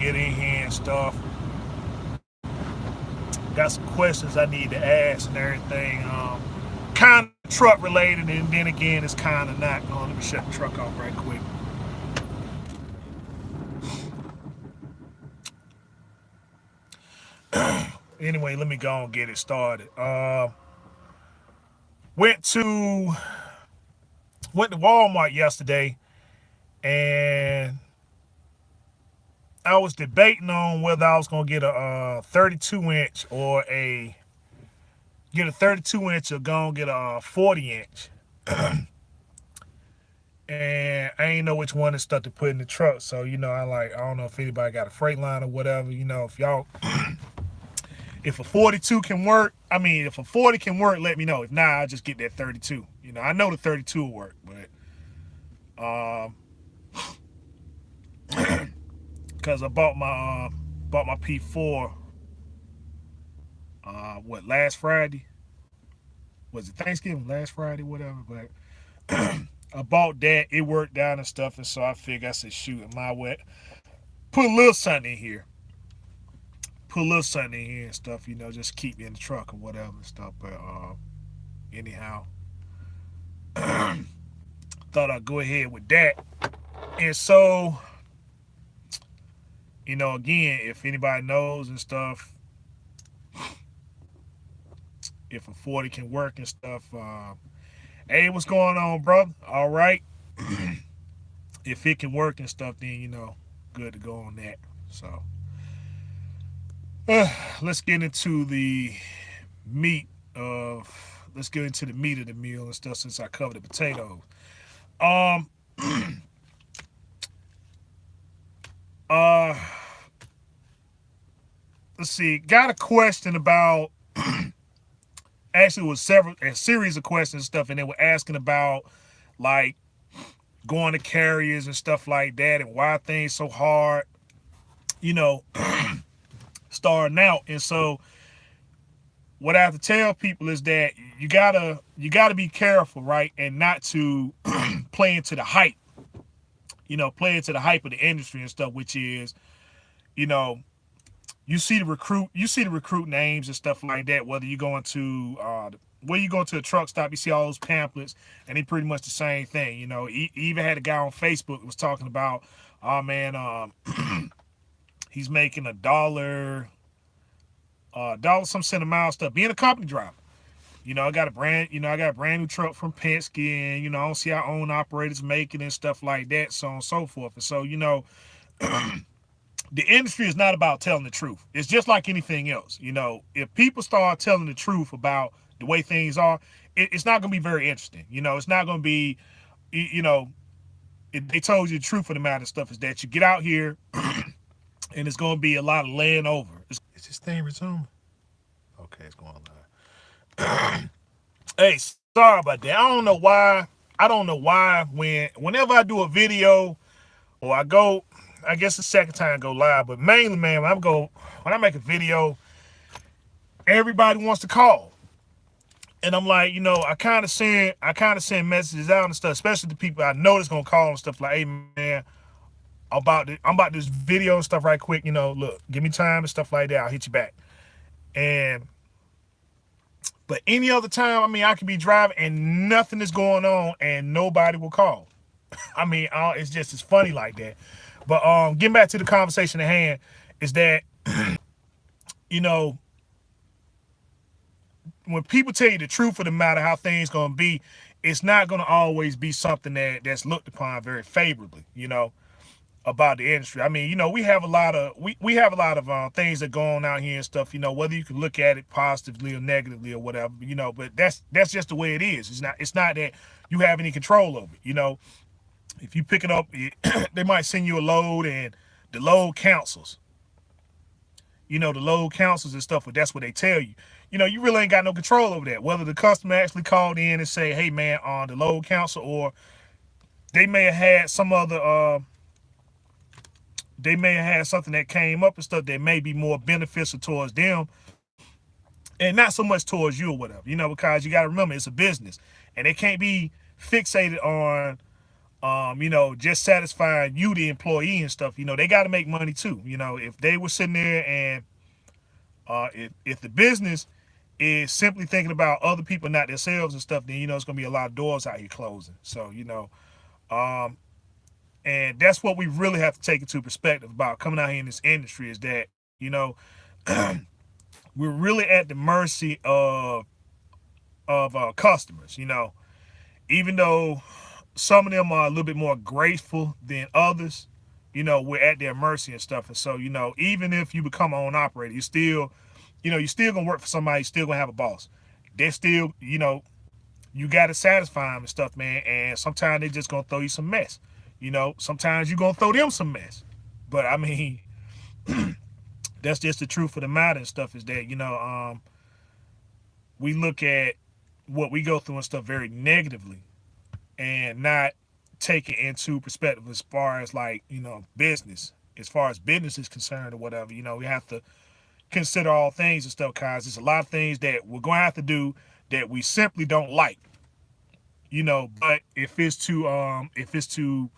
get in here and stuff. Got some questions I need to ask and everything. Kind of truck related, and then again, it's kind of not. Let me shut the truck off right quick. Anyway, let me go and get it started. Went to went to Walmart yesterday, and I was debating on whether I was gonna get a 32 inch or get a 32 inch or gonna get a 40 inch. And I ain't know which one is stuff to put in the truck. So I don't know if anybody got a Freightliner or whatever. If y'all, if a 42 can work, if a 40 can work, let me know. If not, I'll just get that 32. I know the 32 will work, but because I bought my P4 last Friday. Was it Thanksgiving? Last Friday, whatever. But I bought that. It worked out and stuff, and so I figured I said, shoot, am I wet? Put a little something in here. Put a little something in here and stuff, just keep me in the truck or whatever and stuff. But anyhow, thought I'd go ahead with that. And so, again, if anybody knows and stuff, if a 40 can work and stuff, hey, what's going on, brother? All right. If it can work and stuff, then, good to go on that. So, let's get into the meat let's get into the meat of the meal and stuff since I covered the potatoes. Uh, let's see. Got a question about. Actually, it was a series of questions and stuff, and they were asking about like going to carriers and stuff like that, and why things so hard. Starting out, and so what I have to tell people is that you gotta be careful, right, and not to play into the hype. Play into the hype of the industry and stuff, which is, you see the recruit names and stuff like that. Whether you going to a truck stop, you see all those pamphlets, and they pretty much the same thing. He even had a guy on Facebook that was talking about, oh man, he's making $1, some cent a mile stuff. Being a company driver, I got a brand new truck from Penske, and I don't see our own operators make it and stuff like that, so on and so forth. And so, the industry is not about telling the truth. It's just like anything else. If people start telling the truth about the way things are, it's not going to be very interesting. It's not going to be, if they told you the truth of the matter stuff is that you get out here and it's going to be a lot of laying over. Is this thing resuming? Okay, it's going live. Hey, sorry about that. I don't know why whenever I do a video or I guess the second time I go live, but mainly, man, when I make a video, everybody wants to call. And I'm like, I kind of send messages out and stuff, especially to people I know that's gonna call and stuff like, hey man, I'm about this video and stuff right quick, look, give me time and stuff like that, I'll hit you back. But any other time, I could be driving and nothing is going on and nobody will call. It's funny like that. But getting back to the conversation at hand is that, when people tell you the truth of the matter, how things gonna be, it's not gonna always be something that's looked upon very favorably, about the industry. We have a lot of things that go on out here and stuff, whether you can look at it positively or negatively or whatever, but that's just the way it is. It's not that you have any control over it, If you pick it up, they might send you a load and the load cancels. The load cancels and stuff, but that's what they tell you. You really ain't got no control over that. Whether the customer actually called in and say, hey man, the load cancel, or they may have had something that came up and stuff that may be more beneficial towards them and not so much towards you or whatever, because you got to remember it's a business and they can't be fixated on just satisfying you, the employee and stuff. They got to make money too. If they were sitting there and if the business is simply thinking about other people, not themselves and stuff, then it's gonna be a lot of doors out here closing. So um, and that's what we really have to take into perspective about coming out here in this industry is that we're really at the mercy of customers. Even though some of them are a little bit more graceful than others, we're at their mercy and stuff. And so, even if you become an own operator, you're still gonna work for somebody, you're still gonna have a boss. They're still, you gotta satisfy them and stuff, man. And sometimes they're just gonna throw you some mess. Sometimes you're gonna throw them some mess. But I mean, that's just the truth of the matter and stuff is that, we look at what we go through and stuff very negatively and not take it into perspective as far as like, business. As far as business is concerned or whatever, we have to consider all things and stuff, cause there's a lot of things that we're gonna have to do that we simply don't like. But if it's to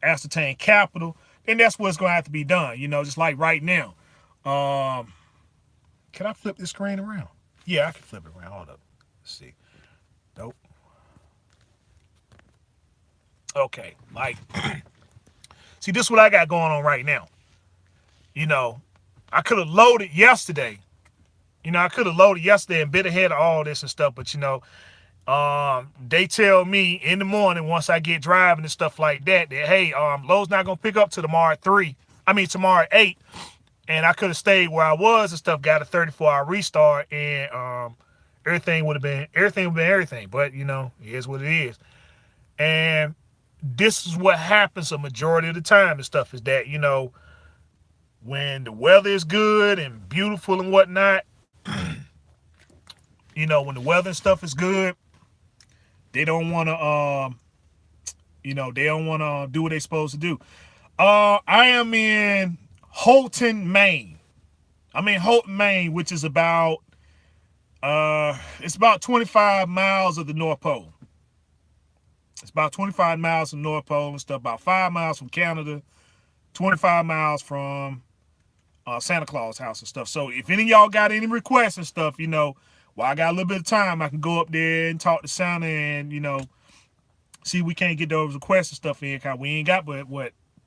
ascertain capital, then that's what's gonna have to be done. Just like right now. Can I flip this screen around? Yeah, I can flip it around. Hold up. Let's see. Nope. Okay. Like, see, this is what I got going on right now. I could have loaded yesterday. I could have loaded yesterday and been ahead of all this and stuff, but they tell me in the morning once I get driving and stuff like that, hey, Lowe's not gonna pick up till tomorrow at 3. I mean tomorrow at 8. And I could have stayed where I was and stuff, got a 34-hour restart, and everything would have been everything. But it is what it is. And this is what happens a majority of the time and stuff is that, when the weather is good and beautiful and whatnot, when the weather and stuff is good, they don't want to, they don't want to do what they're supposed to do. I am in Holton, Maine. I'm in Holton, Maine, which is about, it's about 25 miles of the North Pole. It's about 25 miles from the North Pole and stuff, about 5 miles from Canada, 25 miles from Santa Claus house and stuff. So if any of y'all got any requests and stuff, while I got a little bit of time, I can go up there and talk to Santa and, see if we can't get those requests and stuff in. Cause we ain't got but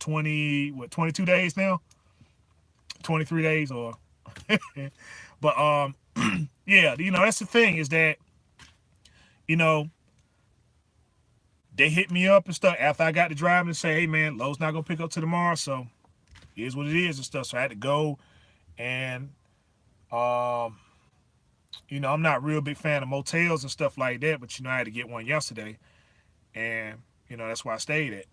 22 days now? 23 days or but yeah, that's the thing is that, they hit me up and stuff after I got to driving and say, hey man, Lowe's not gonna pick up till tomorrow, so here's what it is and stuff. So I had to go and I'm not a real big fan of motels and stuff like that, but I had to get one yesterday. And, that's why I stayed at.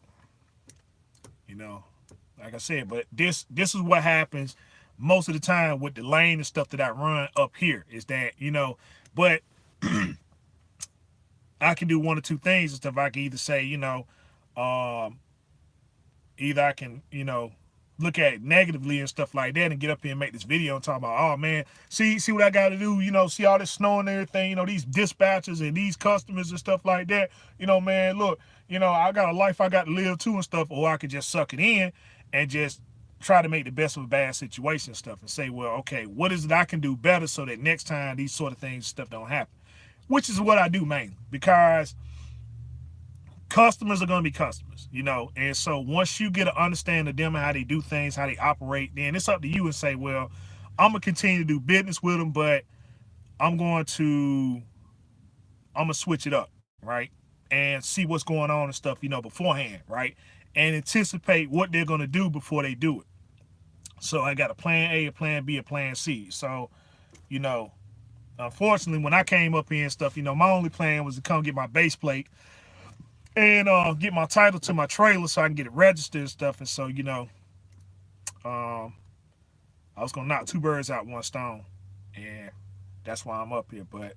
Like I said, but this is what happens most of the time with the lane and stuff that I run up here is that, but I can do one or two things and stuff. I can either say, either I can, look at it negatively and stuff like that and get up here and make this video and talk about, oh man, see what I got to do, see all this snow and everything, these dispatchers and these customers and stuff like that, man, look, I got a life I got to live too and stuff, or I could just suck it in and just try to make the best of a bad situation and stuff and say, well, okay, what is it I can do better so that next time these sort of things and stuff don't happen, which is what I do mainly because customers are going to be customers, and so once you get an understanding of them and how they do things, how they operate, then it's up to you and say, well, I'm going to continue to do business with them, but I'm going to switch it up, right? And see what's going on and stuff, beforehand, right? And anticipate what they're going to do before they do it. So I got a plan A, a plan B, a plan C. So, unfortunately, when I came up here and stuff, my only plan was to come get my base plate and get my title to my trailer so I can get it registered and stuff. And so, I was going to knock two birds out with one stone. And that's why I'm up here. But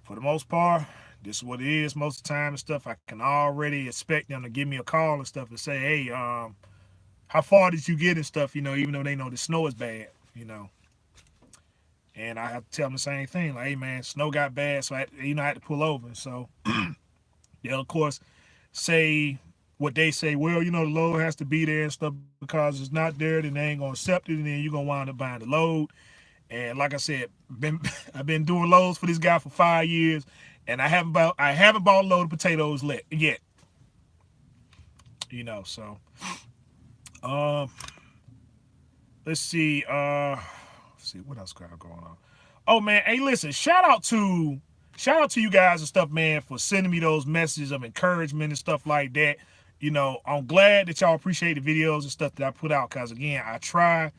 for the most part, this is what it is most of the time and stuff. I can already expect them to give me a call and stuff and say, hey, how far did you get and stuff, even though they know the snow is bad, And I have to tell them the same thing, like, hey man, snow got bad, so I had to pull over. So, yeah, of course, say what they say, well, you know, the load has to be there and stuff, because it's not there, then they ain't gonna accept it, and then you're gonna wind up buying the load. And like I said, I've been doing loads for this guy for 5 years, and I haven't bought a load of potatoes yet. You know, so um let's see. Let's see what else got going on. Oh man, hey listen, shout out to you guys and stuff, man, for sending me those messages of encouragement and stuff like that. You know, I'm glad that y'all appreciate the videos and stuff that I put out, because again, I try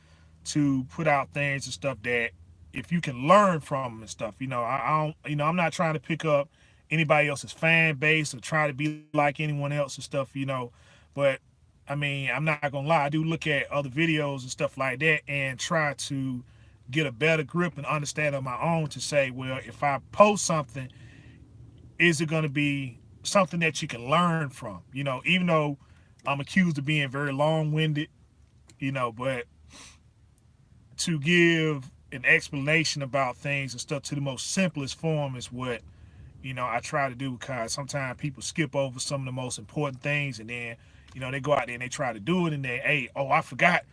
to put out things and stuff that if you can learn from them and stuff, you know, I don't, you know, I'm not trying to pick up anybody else's fan base or try to be like anyone else and stuff, you know, but I mean, I'm not gonna lie, I do look at other videos and stuff like that and try to get a better grip and understand on my own to say, well, if I post something, is it going to be something that you can learn from? You know, even though I'm accused of being very long-winded, you know, but to give an explanation about things and stuff to the most simplest form is what, you know, I try to do, because sometimes people skip over some of the most important things, and then, you know, they go out there and they try to do it, and they, hey, oh, I forgot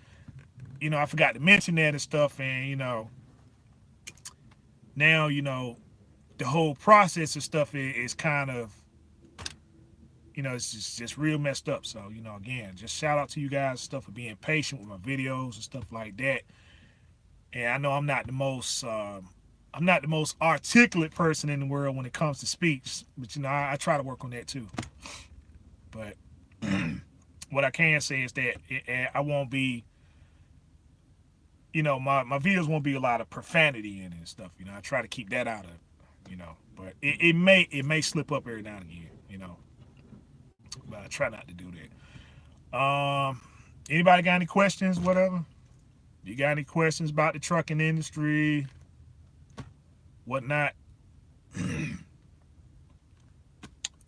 to mention that and stuff, and, you know, now, you know, the whole process and stuff is kind of, you know, it's just real messed up. So, you know, again, just shout out to you guys and stuff for being patient with my videos and stuff like that. And I know I'm not the most articulate person in the world when it comes to speech, but you know, I try to work on that too. But what I can say is that I won't be, you know, my videos won't be a lot of profanity in it and stuff. You know, I try to keep that out of it, you know, but it may slip up every now and again, you know, but I try not to do that. Anybody got any questions, whatever? You got any questions about the trucking industry, whatnot?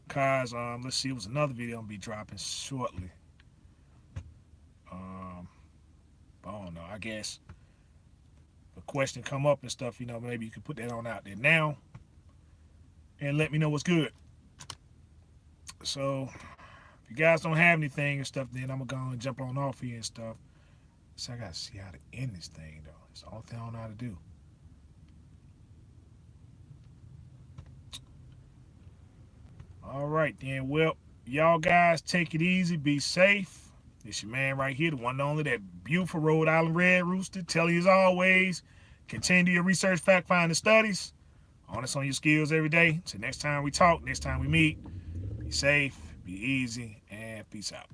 Cause let's see, it was another video I'm gonna be dropping shortly. I don't know, I guess if a question come up and stuff, you know, maybe you could put that on out there now and let me know what's good. So if you guys don't have anything and stuff, then I'm gonna go and jump on off here and stuff. So I gotta see how to end this thing though. It's the only thing I don't know how to do. All right then, well, y'all guys take it easy, be safe. It's your man right here, the one and only, that beautiful Rhode Island Red Rooster, telling you as always, continue your research, fact finding studies, honest on your skills every day. Till next time we talk, next time we meet, be safe, be easy, and peace out.